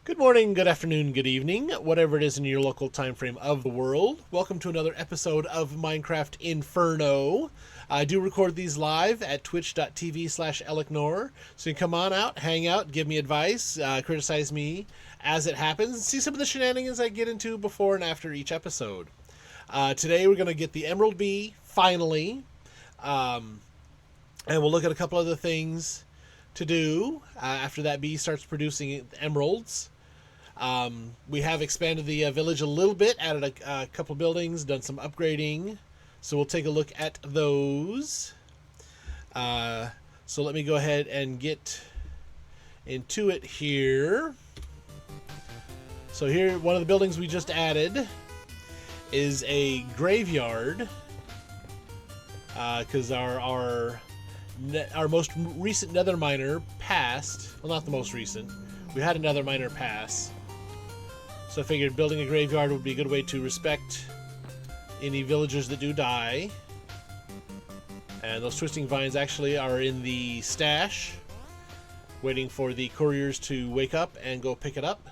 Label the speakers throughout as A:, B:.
A: Good morning, good afternoon, good evening, whatever it is in your local time frame of the world. Welcome to another episode of Minecraft Inferno. I do record these live at twitch.tv/elecnor, so you can come on out, hang out, give me advice, criticize me as it happens, and see some of the shenanigans I get into before and after each episode. Today we're going to get the Emerald Bee, finally, and we'll look at a couple other things to do after that bee starts producing emeralds. We have expanded the village a little bit, added a couple buildings, done some upgrading, so we'll take a look at those. So let me go ahead and get into it here. So here, one of the buildings we just added is a graveyard, because our most recent nether miner passed. Well, not the most recent. We had a nether miner pass. So I figured building a graveyard would be a good way to respect any villagers that do die. And those twisting vines actually are in the stash, waiting for the couriers to wake up and go pick it up.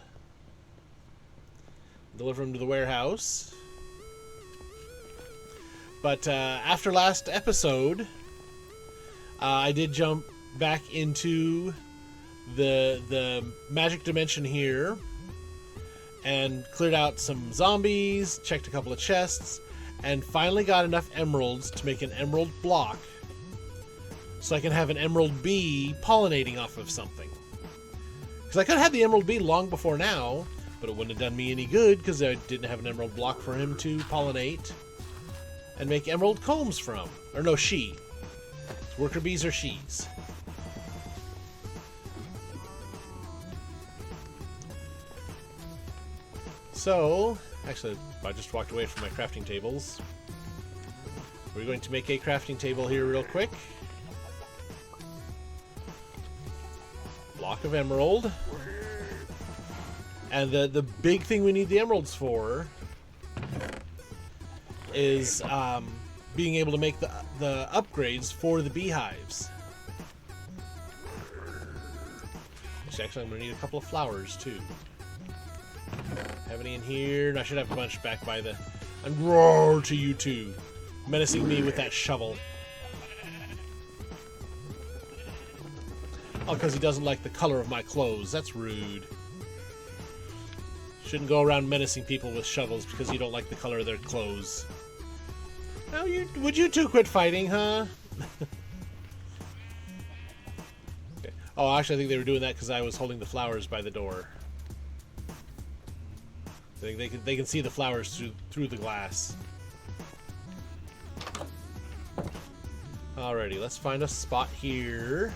A: Deliver them to the warehouse. But after last episode, I did jump back into the magic dimension here and cleared out some zombies, checked a couple of chests, and finally got enough emeralds to make an emerald block so I can have an emerald bee pollinating off of something. Because I could have had the emerald bee long before now, but it wouldn't have done me any good because I didn't have an emerald block for him to pollinate and make emerald combs from. Or no, she. Worker bees are she's. So, actually, I just walked away from my crafting tables. We're going to make a crafting table here real quick. Block of emerald. And the big thing we need the emeralds for is being able to make the upgrades for the beehives. Actually, I'm going to need a couple of flowers, too. Have any in here? And I should have a bunch back by the... And roar to you two, menacing me with that shovel. Oh, because he doesn't like the color of my clothes. That's rude. Shouldn't go around menacing people with shovels because you don't like the color of their clothes. Now, would you two quit fighting, huh? Okay. Oh, actually, I think they were doing that because I was holding the flowers by the door. They can see the flowers through the glass. Alrighty, let's find a spot here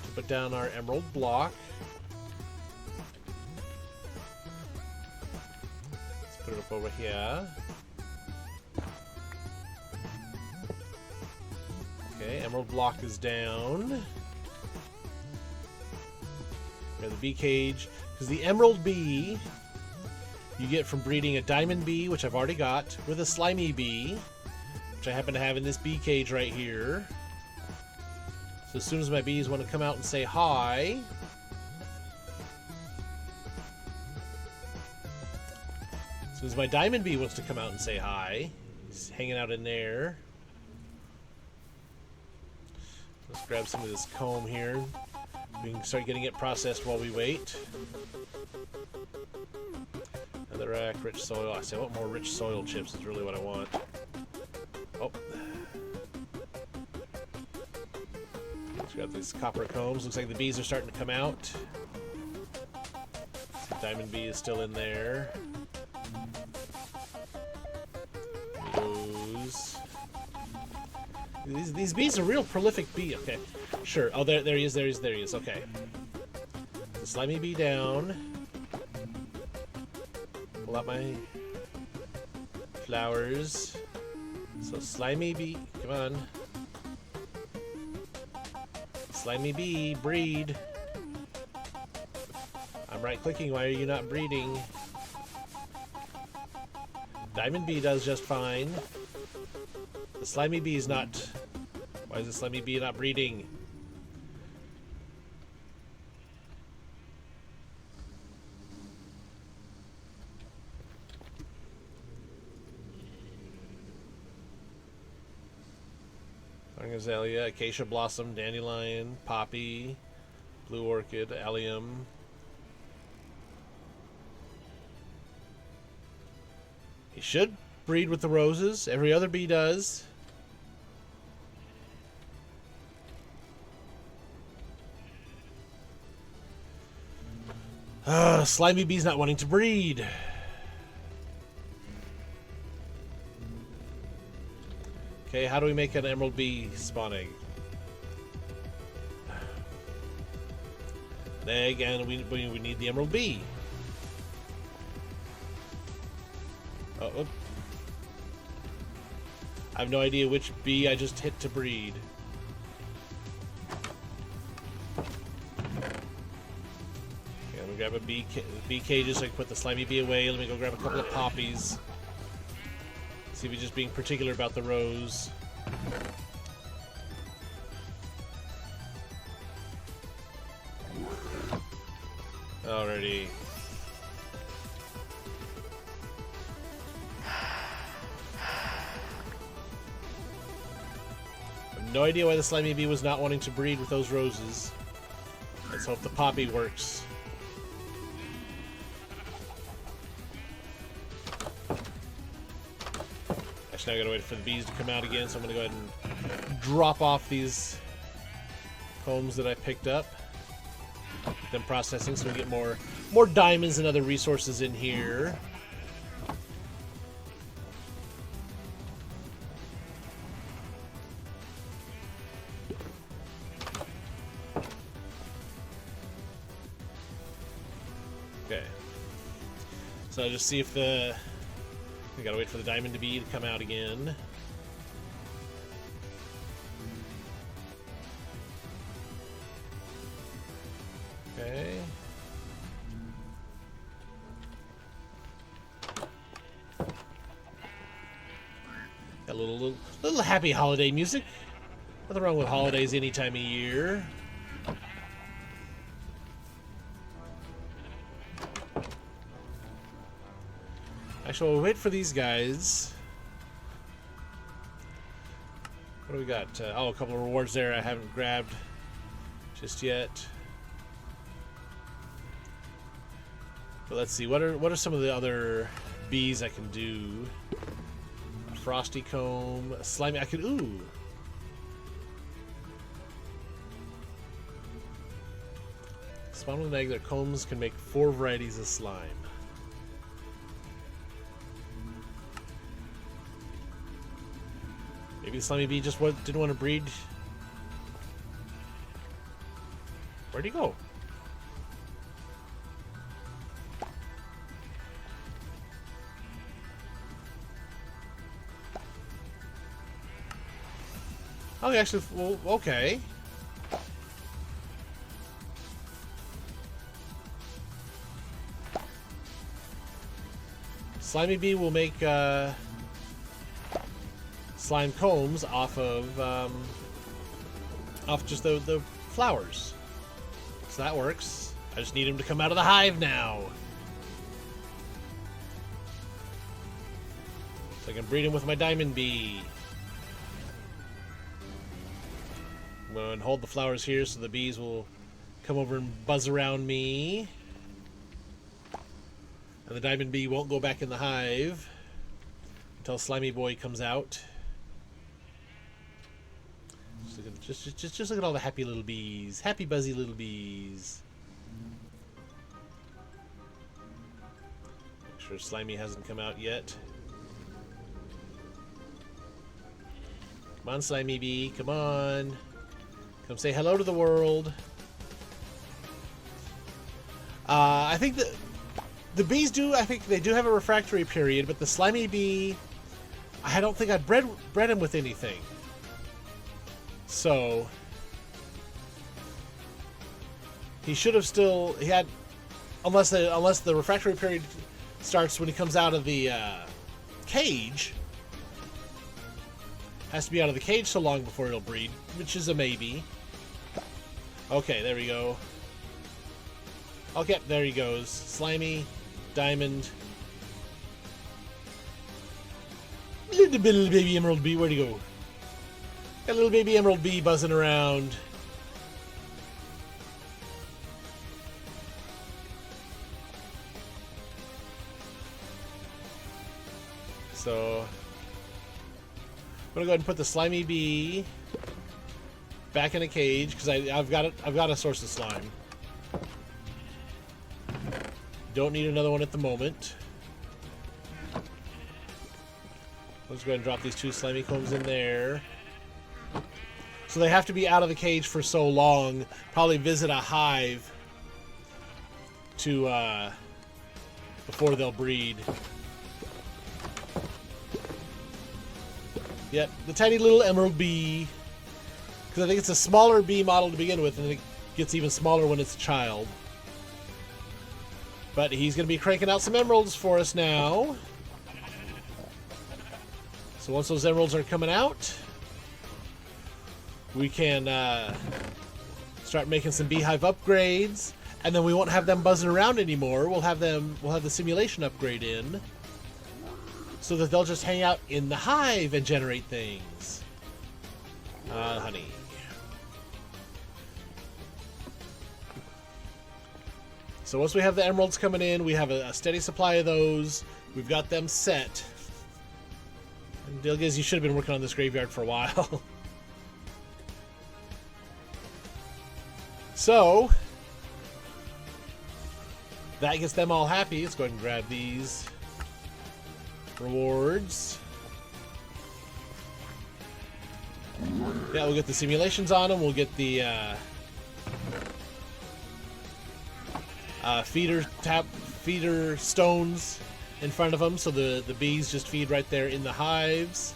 A: to put down our emerald block. Let's put it up over here. Okay, emerald block is down. We have the bee cage, because the emerald bee you get from breeding a diamond bee, which I've already got, with a slimy bee, which I happen to have in this bee cage right here. So as soon as my bees want to come out and say hi, as soon as my diamond bee wants to come out and say hi, he's hanging out in there. Let's grab some of this comb here. We can start getting it processed while we wait. Another rack, rich soil. I say I want more rich soil chips is really what I want. Oh. Let's grab these copper combs. Looks like the bees are starting to come out. The diamond bee is still in there. Those. These bees are real prolific bee. Okay, sure. Oh, there he is. There he is. Okay. The slimy bee down. Pull out my flowers. So slimy bee, come on. Slimy bee, breed. I'm right clicking. Why are you not breeding? Diamond bee does just fine. The slimy bee is not. Why is the slimy bee not breeding? Azalea, Acacia Blossom, Dandelion, Poppy, Blue Orchid, Allium. He should breed with the roses. Every other bee does. Slimy bee's not wanting to breed. Okay, how do we make an emerald bee spawn egg? An egg, and we need the emerald bee. Oh, I have no idea which bee I just hit to breed. Okay, let me grab a bee cages so I can put the slimy bee away. Let me go grab a couple of poppies. See if he's just being particular about the rose. Alrighty. No idea why the slimy bee was not wanting to breed with those roses. Let's hope the poppy works. Actually, I gotta wait for the bees to come out again, so I'm gonna go ahead and drop off these combs that I picked up. Get them processing so we get more diamonds and other resources in here. Okay. So just see if we gotta wait for the diamond bee to come out again. Okay. Got a little happy holiday music. Nothing wrong with holidays any time of year. Actually, we'll wait for these guys. What do we got? Oh, a couple of rewards there I haven't grabbed just yet. But let's see, what are some of the other bees I can do? A frosty comb, a slimy. I could spawn with an egg. Their combs can make 4 varieties of slime. Maybe the slimy bee just didn't want to breed. Where'd he go? Oh, actually, well, okay. Slimy bee will make slime combs off of just the flowers. So that works. I just need him to come out of the hive now. So I can breed him with my diamond bee. I'm going to hold the flowers here so the bees will come over and buzz around me. And the diamond bee won't go back in the hive until Slimy Boy comes out. Just look at all the happy little bees. Happy, buzzy little bees. Make sure Slimy hasn't come out yet. Come on, Slimy Bee. Come on. Come say hello to the world. I think that the bees do. I think they do have a refractory period, but the Slimy Bee, I don't think I'd bred him with anything. So he should have still. He had, unless the refractory period starts when he comes out of the cage. Has to be out of the cage so long before it'll breed, which is a maybe. Okay, there we go. Okay, there he goes. Slimy, diamond. Little baby emerald bee, where'd he go? Got a little baby emerald bee buzzing around. So I'm gonna go ahead and put the slimy bee back in a cage because I've got a source of slime. Don't need another one at the moment. Let's go ahead and drop these 2 slimy combs in there. So they have to be out of the cage for so long. Probably visit a hive to before they'll breed. Yep, the tiny little emerald bee. Because I think it's a smaller bee model to begin with, and it gets even smaller when it's a child. But he's going to be cranking out some emeralds for us now. So once those emeralds are coming out, we can start making some beehive upgrades, and then we won't have them buzzing around anymore. We'll have the simulation upgrade in, so that they'll just hang out in the hive and generate things. Honey. So once we have the emeralds coming in, we have a steady supply of those. We've got them set. And deal is, you should have been working on this graveyard for a while. So that gets them all happy. Let's go ahead and grab these rewards. Yeah, we'll get the simulations on them. We'll get the feeder stones in front of them, so the bees just feed right there in the hives,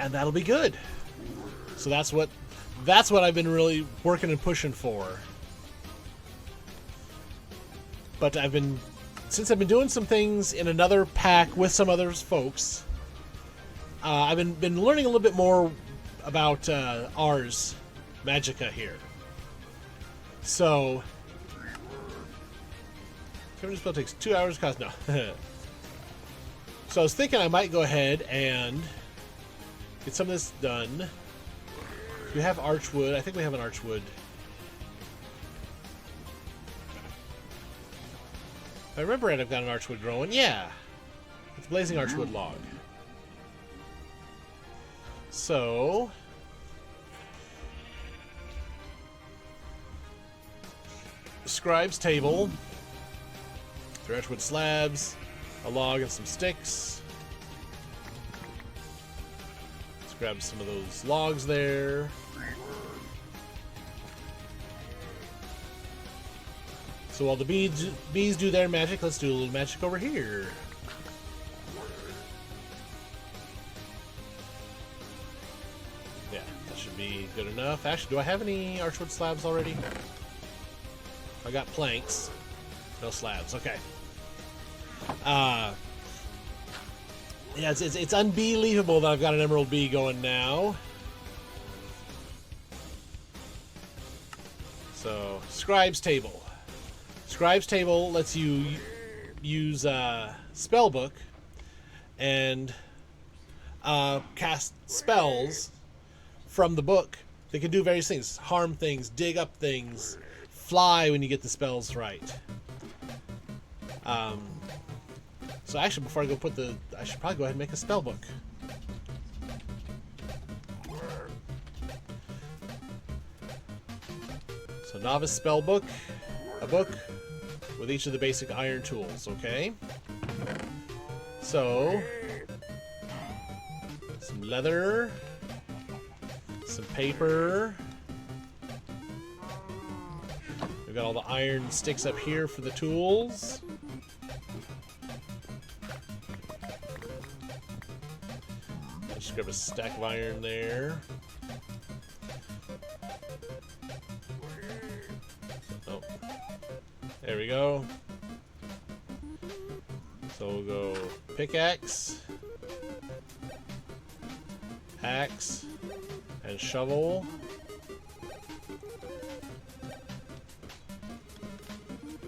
A: and that'll be good. So that's what I've been really working and pushing for. But since I've been doing some things in another pack with some other folks, I've been learning a little bit more about Ars Magica here. So, this spell takes 2 hours to cast. No. So I was thinking I might go ahead and get some of this done. We have Archwood. I think we have an Archwood. If I remember right, I've got an Archwood growing. Yeah. It's blazing Archwood log. So Scribe's table. 3 Archwood slabs, a log, and some sticks. Let's grab some of those logs there. So while the bees do their magic, let's do a little magic over here. Yeah, that should be good enough. Actually, do I have any Archwood slabs already? I got planks. No slabs. Okay. Yeah, it's unbelievable that I've got an emerald bee going now. So, Scribe's table. Scribe's table lets you use Spellbook and cast spells from the book. They can do various things. Harm things, dig up things, fly when you get the spells right. So actually, before I go I should probably go ahead and make a spell book. So novice spell book, a book with each of the basic iron tools. Okay. So some leather, some paper. We've got all the iron sticks up here for the tools. Just grab a stack of iron there. Oh, there we go. So we'll go pickaxe, axe, and shovel.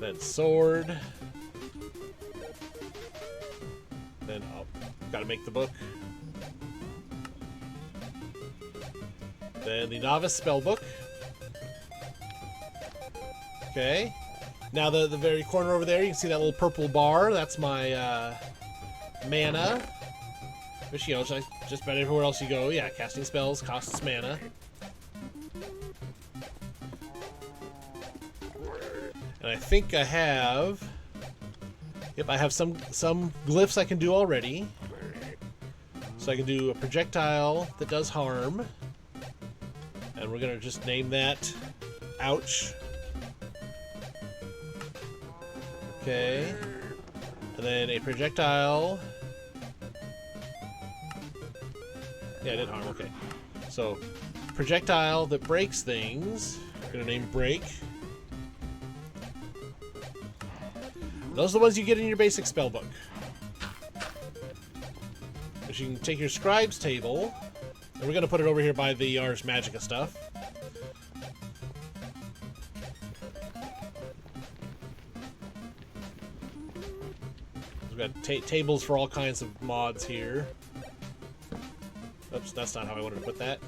A: Then sword. Then, oh, gotta make the book. Then the novice spellbook. Okay. Now the very corner over there, you can see that little purple bar. That's my mana. Which, you know, just about everywhere else you go. Yeah, casting spells costs mana. And I think I have... Yep, I have some glyphs I can do already. So I can do a projectile that does harm. And we're going to just name that Ouch. Okay. And then a projectile. Yeah, it did harm. Okay. So, projectile that breaks things. We're going to name Break. Those are the ones you get in your basic spellbook. Which you can take your scribe's table, and we're going to put it over here by the Ars Magica stuff. We've got tables for all kinds of mods here. Oops, that's not how I wanted to put that.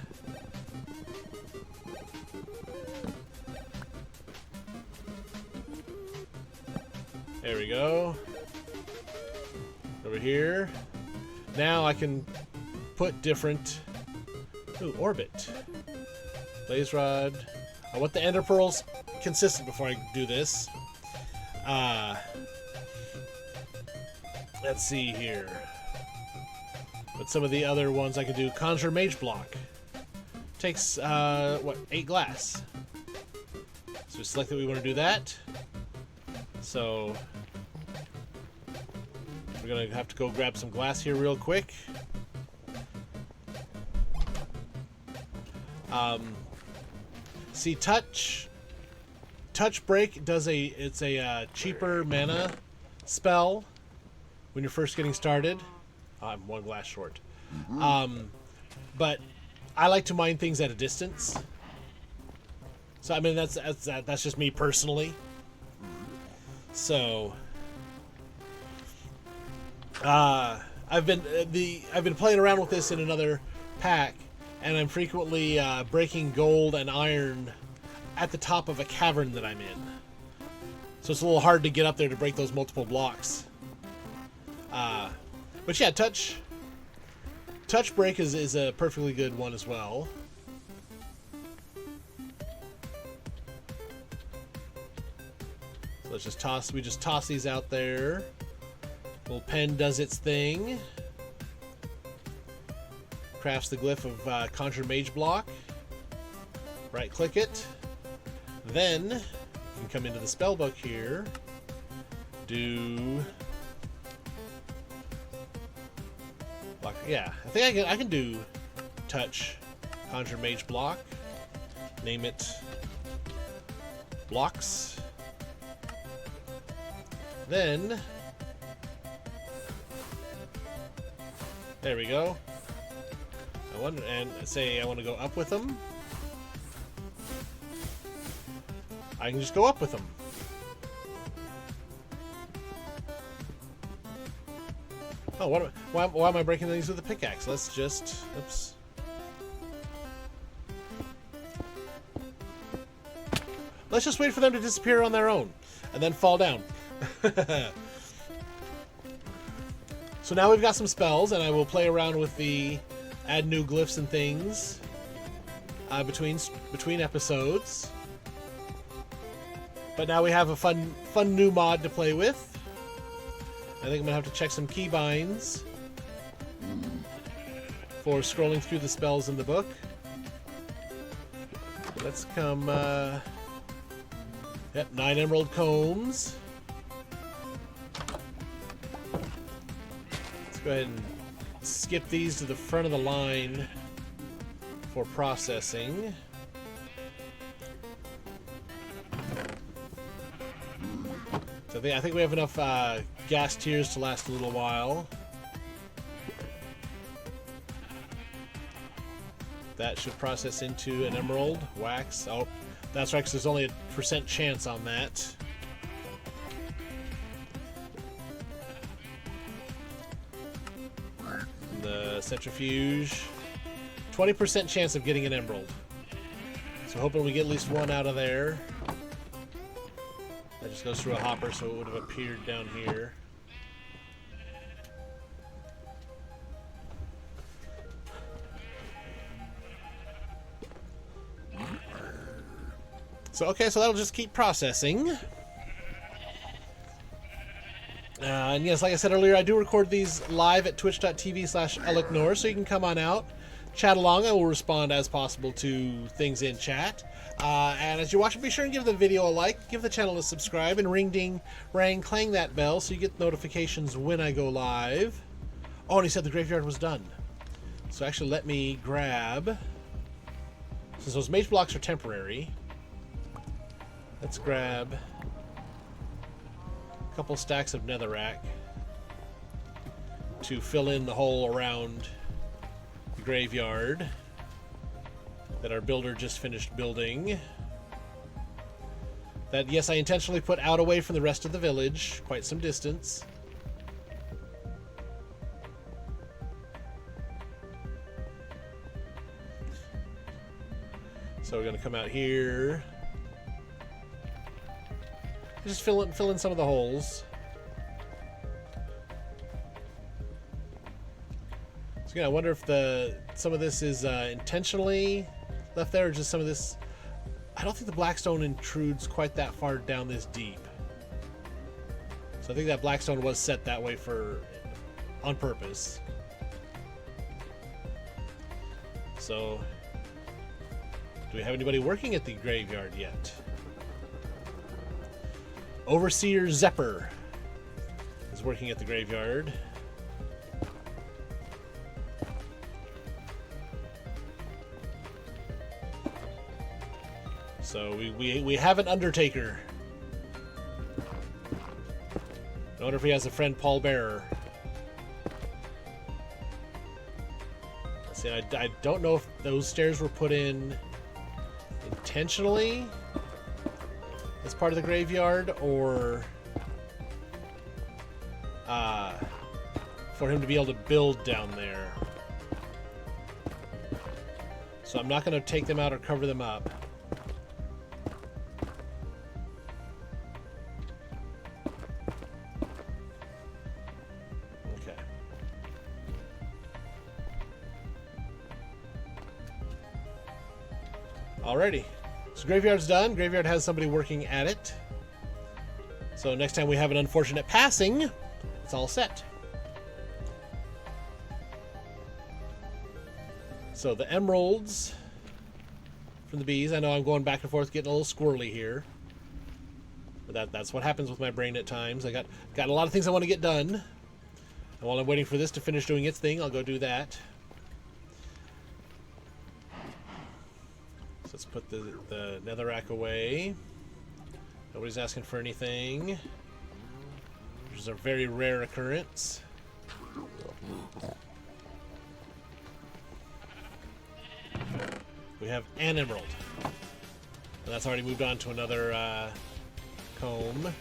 A: There we go. Over here. Now I can put different... Ooh, orbit. Blaze rod. I want the ender pearls consistent before I do this. Let's see here. But some of the other ones I can do. Conjure Mage Block. Takes, what, 8 glass. So we select that we want to do that. So... we're gonna have to go grab some glass here real quick. See, touch break does it's a cheaper mana spell when you're first getting started. I'm 1 glass short. But I like to mine things at a distance. So I mean that's just me personally. So I've been playing around with this in another pack, and I'm frequently breaking gold and iron at the top of a cavern that I'm in. So it's a little hard to get up there to break those multiple blocks. But yeah, touch break is a perfectly good one as well. So let's just toss these out there. Little pen does its thing. Crafts the glyph of Conjure Mage Block. Right click it. Then you can come into the spellbook here. Do block. Yeah, I think I can do touch Conjure Mage Block. Name it Blocks. Then there we go. And say I want to go up with them. I can just go up with them. Oh, why am I breaking these with a pickaxe? Let's just... Oops. Let's just wait for them to disappear on their own. And then fall down. So now we've got some spells, and I will play around with the add new glyphs and things between episodes. But now we have a fun new mod to play with. I think I'm gonna have to check some keybinds for scrolling through the spells in the book. Let's come. Yep, 9 emerald combs. Go ahead and skip these to the front of the line for processing. So I think we have enough gas tiers to last a little while. That should process into an emerald. Wax. Oh, that's right, because there's only a % chance on that. The centrifuge. 20% chance of getting an emerald. So hoping we get at least one out of there. That just goes through a hopper, so it would have appeared down here. So, okay, so that'll just keep processing. And yes, like I said earlier, I do record these live at twitch.tv/elecnor, so you can come on out, chat along. I will respond as possible to things in chat. And as you're watching, be sure and give the video a like, give the channel a subscribe, and ring, ding, rang, clang that bell so you get notifications when I go live. Oh, and he said the graveyard was done. So actually, let me grab, since those mage blocks are temporary, let's grab a couple stacks of netherrack to fill in the hole around the graveyard that our builder just finished building. That, yes, I intentionally put out away from the rest of the village, quite some distance. So we're going to come out here. Just fill in some of the holes. So yeah, I wonder if some of this is intentionally left there, or just some of this. I don't think the blackstone intrudes quite that far down this deep. So I think that blackstone was set that way on purpose. So, do we have anybody working at the graveyard yet? Overseer Zepper is working at the graveyard. So we have an Undertaker. I wonder if he has a friend Paul Bearer. See, I don't know if those stairs were put in intentionally as part of the graveyard, or for him to be able to build down there. So I'm not going to take them out or cover them up. Okay. Alrighty. So graveyard's done. Graveyard has somebody working at it. So next time we have an unfortunate passing, it's all set. So the emeralds from the bees. I know I'm going back and forth, getting a little squirrely here. But that's what happens with my brain at times. I got a lot of things I want to get done. And while I'm waiting for this to finish doing its thing, I'll go do that. So let's put the netherrack away. Nobody's asking for anything, which is a very rare occurrence. We have an emerald. And that's already moved on to another comb.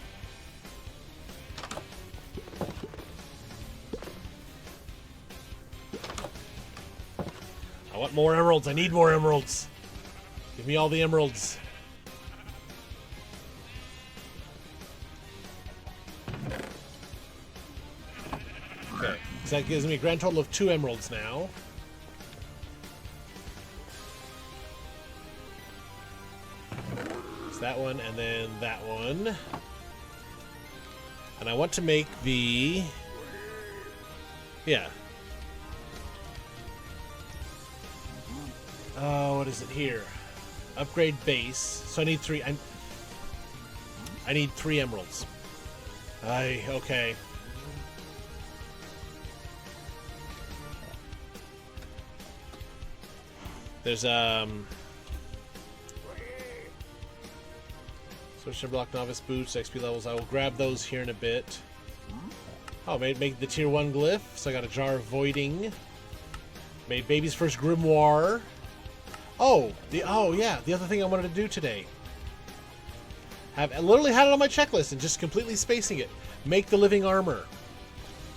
A: I want more emeralds. I need more emeralds. Give me all the emeralds. Okay, so that gives me a grand total of 2 emeralds now. It's that one and then that one. And I want to make the... Yeah. Oh, what is it here? Upgrade base. So I need 3. I need 3 emeralds. Okay. There's Switch block novice boots, XP levels. I will grab those here in a bit. Oh, make the tier 1 glyph. So I got a jar of voiding. Made baby's first grimoire. Oh yeah, the other thing I wanted to do today. I literally had it on my checklist and just completely spacing it. Make the living armor.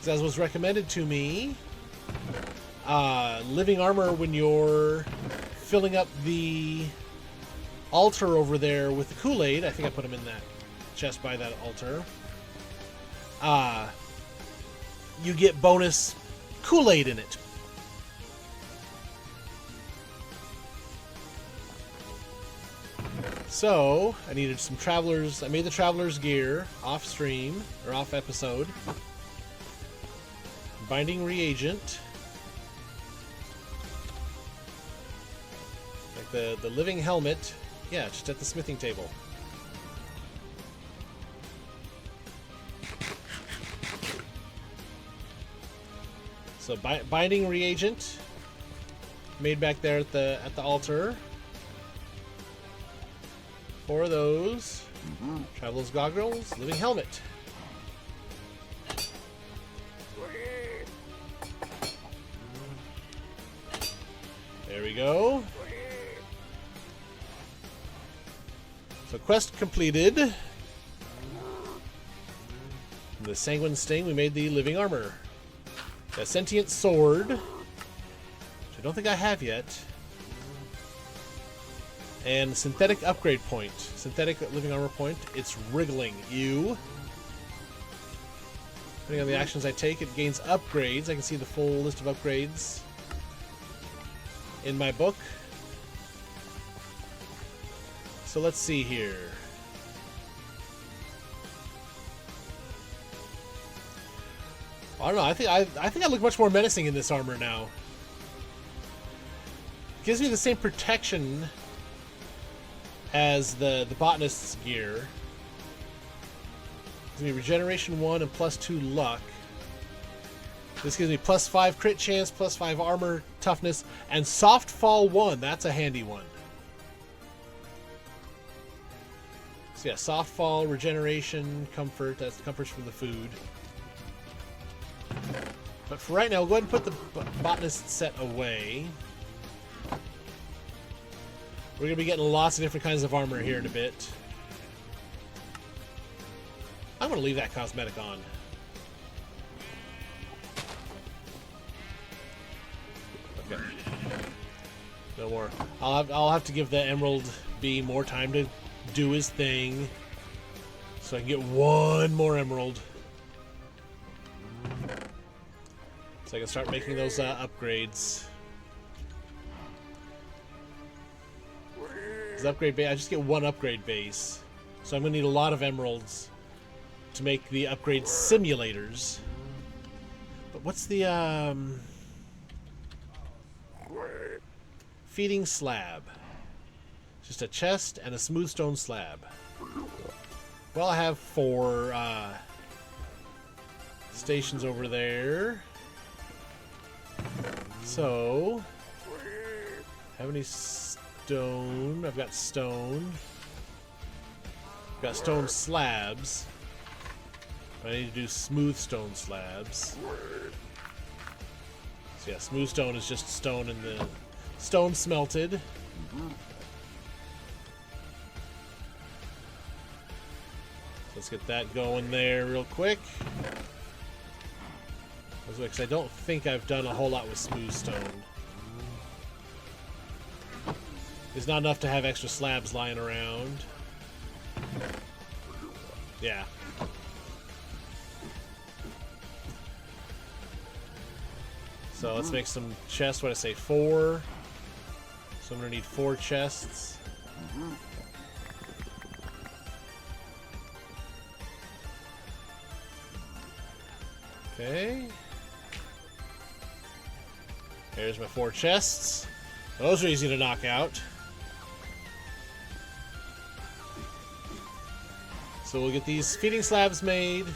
A: As was recommended to me, living armor when you're filling up the altar over there with the Kool-Aid, I think I put him in that chest by that altar, you get bonus Kool-Aid in it. So, I needed some Traveler's... I made the Traveler's gear off stream, or off episode. Binding reagent. Like the living helmet. Yeah, just at the smithing table. So, binding reagent. Made back there at the altar. 4 of those. Traveler's goggles, living helmet. There we go. So quest completed. The Sanguine Sting, we made the living armor. The Sentient Sword, which I don't think I have yet. And synthetic upgrade point. Synthetic living armor point. It's wriggling. Depending on the actions I take, it gains upgrades. I can see the full list of upgrades in my book. So let's see here. I don't know. I think I look much more menacing in this armor now. It gives me the same protection as the botanist's gear. Gives me regeneration 1 and +2 luck. This gives me +5 crit chance, +5 armor toughness, and soft fall 1. That's a handy one. So yeah, soft fall, regeneration, comfort. That's comforts from the food. But for right now, we'll go ahead and put the botanist set away. We're going to be getting lots of different kinds of armor here in a bit. I'm going to leave that cosmetic on. Okay. No more. I'll have to give the Emerald Bee more time to do his thing, so I can get one more emerald. So I can start making those upgrades. Upgrade base. I just get one upgrade base, so I'm gonna need a lot of emeralds to make the upgrade simulators. But what's the feeding slab? Just a chest and a smooth stone slab. Well, I have 4 stations over there. So, have any stone? I've got stone. I've got stone slabs. I need to do smooth stone slabs. So yeah, smooth stone is just stone in the stone smelted. Let's get that going there real quick. Because I don't think I've done a whole lot with smooth stone. It's not enough to have extra slabs lying around. Yeah. So let's make some chests. What did I say? 4. So I'm going to need 4 chests. Okay. There's my 4 chests. Those are easy to knock out. So we'll get these feeding slabs made.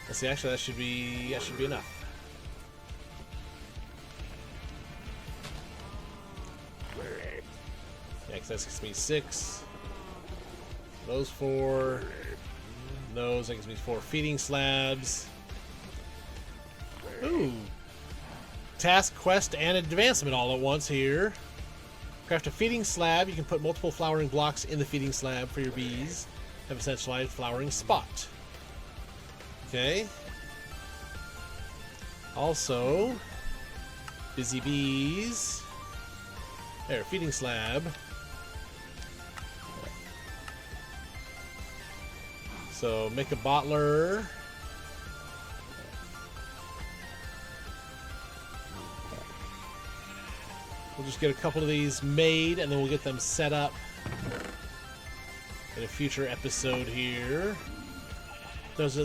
A: Let's see, actually that should be enough. Yeah, because that gives me 6. Those 4. Those, that gives me 4 feeding slabs. Ooh. Task, quest, and advancement all at once here. Craft a feeding slab. You can put multiple flowering blocks in the feeding slab for your bees. Have a centralized flowering spot. Okay. Also, busy bees. There, feeding slab. So make a bottler. We'll just get a couple of these made, and then we'll get them set up in a future episode here. There's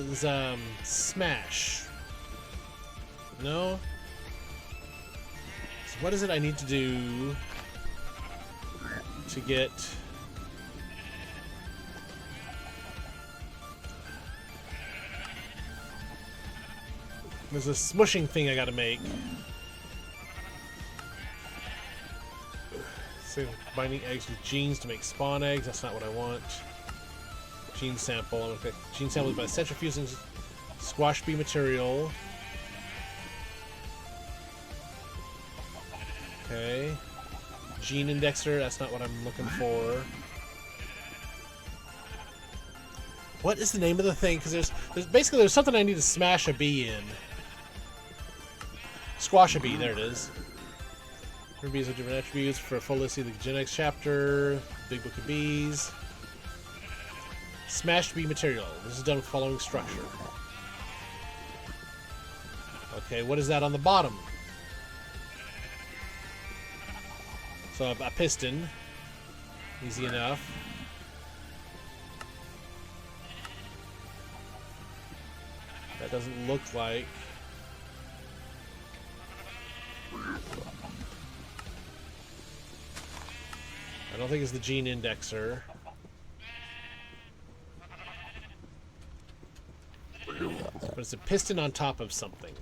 A: smash. No? So what is it I need to do to get... There's a smushing thing I gotta make. So binding eggs with genes to make spawn eggs. That's not what I want. Gene sample. I'm gonna pick gene samples by centrifuging squash bee material. Okay. Gene indexer. That's not what I'm looking for. What is the name of the thing? Because there's basically there's something I need to smash a bee in. Squash a bee. There it is. Different bees have different attributes. For a full list, see the genetics chapter, Big Book of Bees. Smashed bee material. This is done with the following structure. Okay, what is that on the bottom? So a piston. Easy enough. That doesn't look like... I don't think it's the gene indexer. But it's a piston on top of something.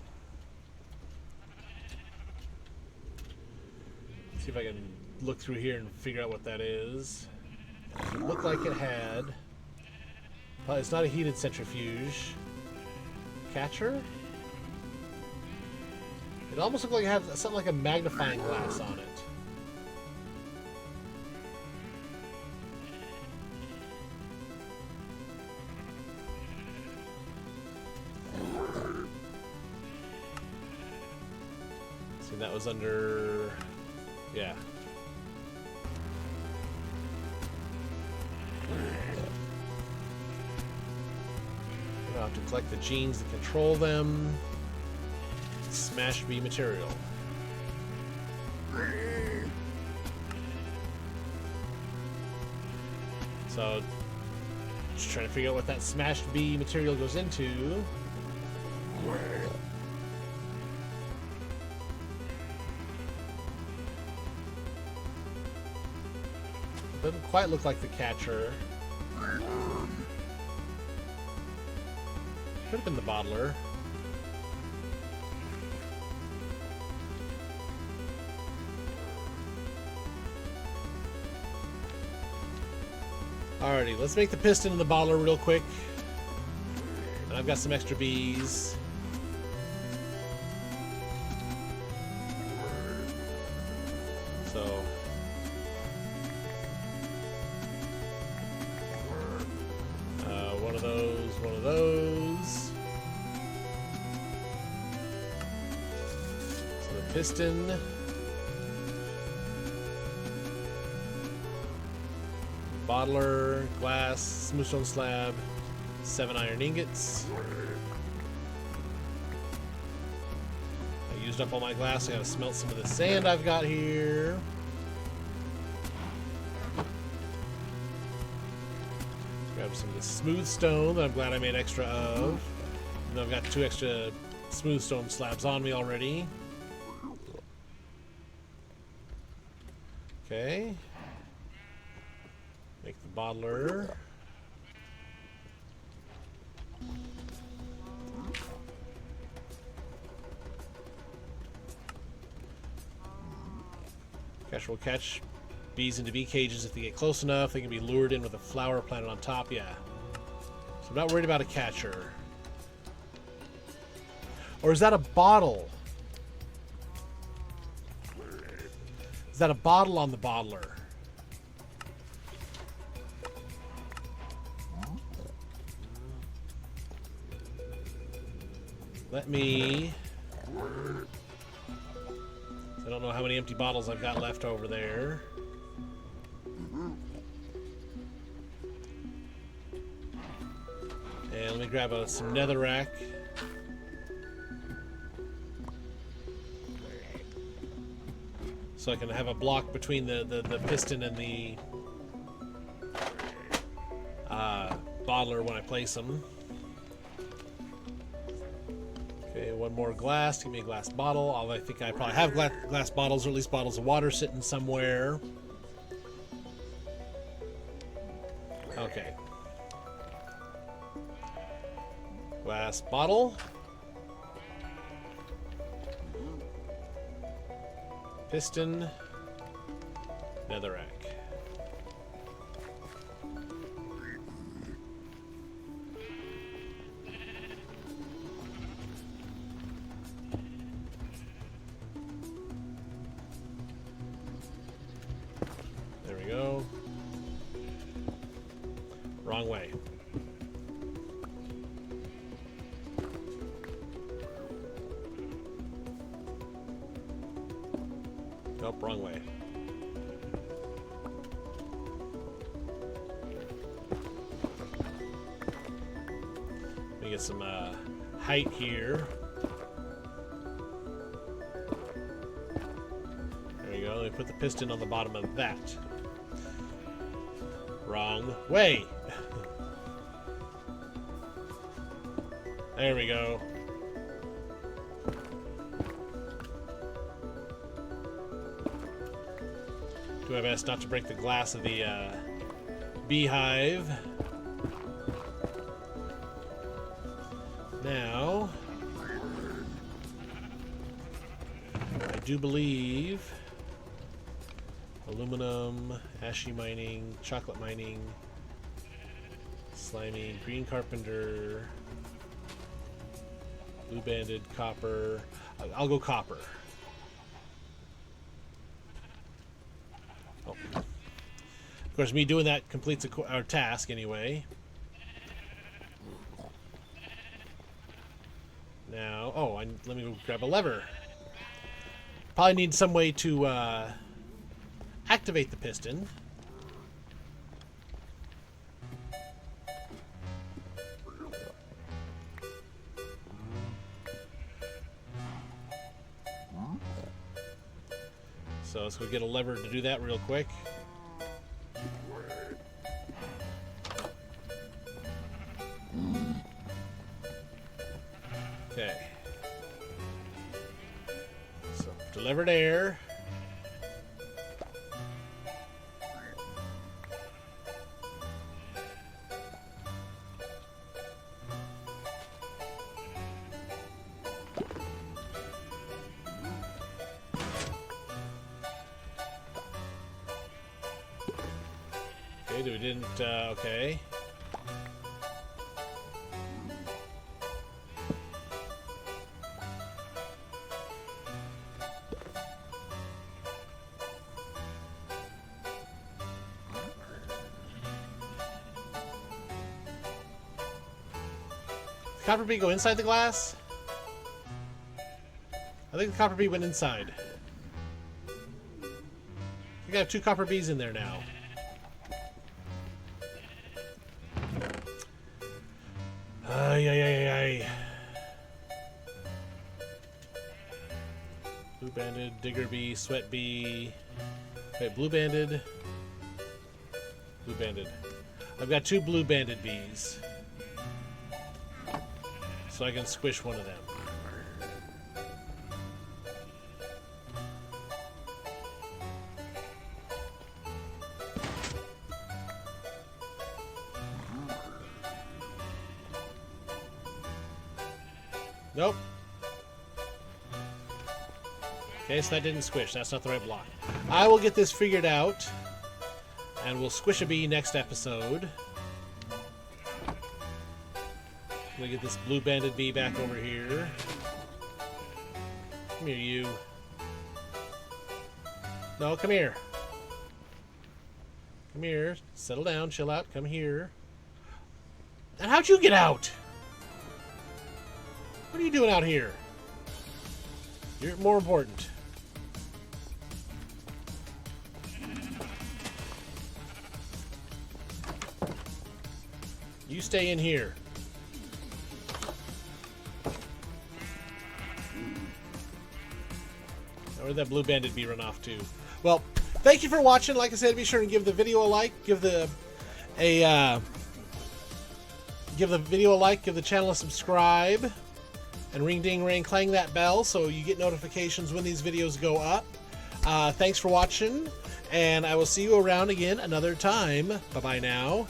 A: See if I can look through here and figure out what that is. It looked like it had... Well, it's not a heated centrifuge. Catcher? It almost looked like it had something like a magnifying glass on it. See, that was under... Yeah. I'll have to collect the genes to control them. Smash bee material. So, just trying to figure out what that smashed bee material goes into. Doesn't quite look like the catcher. Could have been the bottler. Alrighty, let's make the piston and the bottler real quick. And I've got some extra bees. So... one of those. So the piston. Bottler, glass, smooth stone slab, 7 iron ingots. I used up all my glass, so I gotta smelt some of the sand I've got here. Grab some of the smooth stone that I'm glad I made extra of. And I've got 2 extra smooth stone slabs on me already. Okay. Make the bottler. Catcher will catch bees into bee cages if they get close enough. They can be lured in with a flower planted on top. Yeah. So I'm not worried about a catcher. Or is that a bottle? Is that a bottle on the bottler? Let me... I don't know how many empty bottles I've got left over there. And let me grab some netherrack. So I can have a block between the piston and the bottler when I place them. Okay, one more glass. Give me a glass bottle. I think I probably have glass bottles, or at least bottles of water sitting somewhere. Okay. Glass bottle. Piston. Netherrack. There we go. Wrong way. Nope, wrong way. Let me get some height here. There you go. Let me put the piston on the bottom of that. Wrong way. There we go. Do my best not to break the glass of the beehive. Now, I do believe aluminum, ashy mining, chocolate mining, slimy, green carpenter, blue banded, copper. I'll go copper. Oh. Of course, me doing that completes our task anyway. Now, let me go grab a lever. Probably need some way to activate the piston. So let's go get a lever to do that real quick. Okay. So delivered air. Okay, we didn't, okay. Did copper bee go inside the glass? I think the copper bee went inside. I think I have 2 copper bees in there now. Ay, ay, ay, ay. Blue banded, digger bee, sweat bee. Wait, blue banded. Blue banded. I've got 2 blue banded bees. So I can squish one of them. Nope. Okay, so that didn't squish. That's not the right block. I will get this figured out, and we'll squish a bee next episode. Let me get this blue banded bee back over here. Come here, you. No, come here. Come here. Settle down. Chill out. Come here. And how'd you get out? What are you doing out here? You're more important. You stay in here. Where'd that blue bandit bee run off to? Well, thank you for watching. Like I said, be sure and give the video a like, give the video a like, give the channel a subscribe, and ring ding ring clang that bell so you get notifications when these videos go up. Thanks for watching, and I will see you around again another time. Bye bye now.